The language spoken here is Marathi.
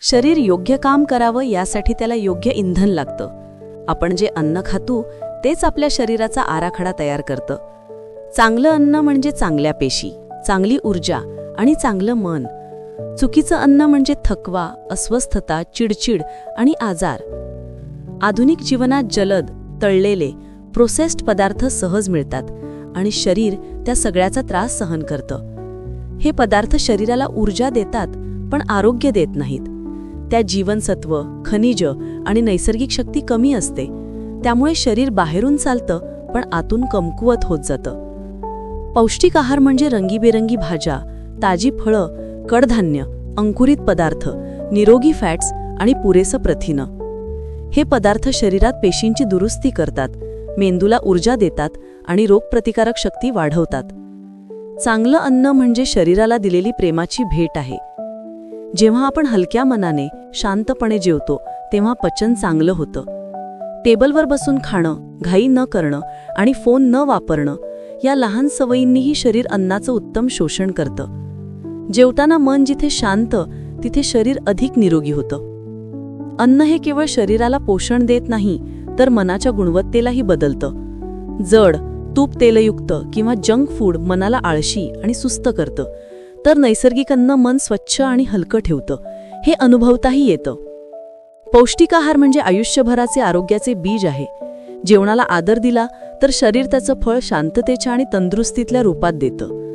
शरीर योग्य काम करावं यासाठी त्याला योग्य इंधन लागतं. आपण जे अन्न खातो तेच आपल्या शरीराचा आराखडा तयार करतं. चांगलं अन्न म्हणजे चांगल्या पेशी, चांगली ऊर्जा आणि चांगलं मन. चुकीचं अन्न म्हणजे थकवा, अस्वस्थता, चिडचिड आणि आजार. आधुनिक जीवनात जलद, तळलेले, प्रोसेस्ड पदार्थ सहज मिळतात आणि शरीर त्या सगळ्याचा त्रास सहन करतं. हे पदार्थ शरीराला ऊर्जा देतात पण आरोग्य देत नाहीत. त्या जीवनसत्व, खनिज आणि नैसर्गिक शक्ती कमी असते. त्यामुळे शरीर बाहेरून चालतं पण आतून कमकुवत होत जातं. पौष्टिक आहार म्हणजे रंगीबेरंगी भाज्या, ताजी फळं, कडधान्य, अंकुरित पदार्थ, निरोगी फॅट्स आणि पुरेसं प्रथिनं. हे पदार्थ शरीरात पेशींची दुरुस्ती करतात, मेंदूला ऊर्जा देतात आणि रोगप्रतिकारक शक्ती वाढवतात. चांगलं अन्न म्हणजे शरीराला दिलेली प्रेमाची भेट आहे. जेव्हा आपण हलक्या मनाने, शांतपणे जेवतो तेव्हा पचन चांगलं होतं. टेबलवर बसून खाणं, घाई न करणं आणि फोन न वापरणं या लहान सवयींनीही शरीर अन्नाचं उत्तम शोषण करतं. जेवताना मन जिथे शांत, तिथे शरीर अधिक निरोगी होतं. अन्न हे केवळ शरीराला पोषण देत नाही, तर मनाच्या गुणवत्तेलाही बदलतं. जड, तूप तेलयुक्त किंवा जंक फूड मनाला आळशी आणि सुस्त करतं, तर नैसर्गिक अन्न मन स्वच्छ आणि हलकं ठेवतं. हे अनुभवताही येतं. पौष्टिक आहार म्हणजे आयुष्यभराचे आरोग्याचे बीज आहे. जेवणाला आदर दिला तर शरीर त्याचं फळ शांततेच्या आणि तंदुरुस्तीतल्या रूपात देतं.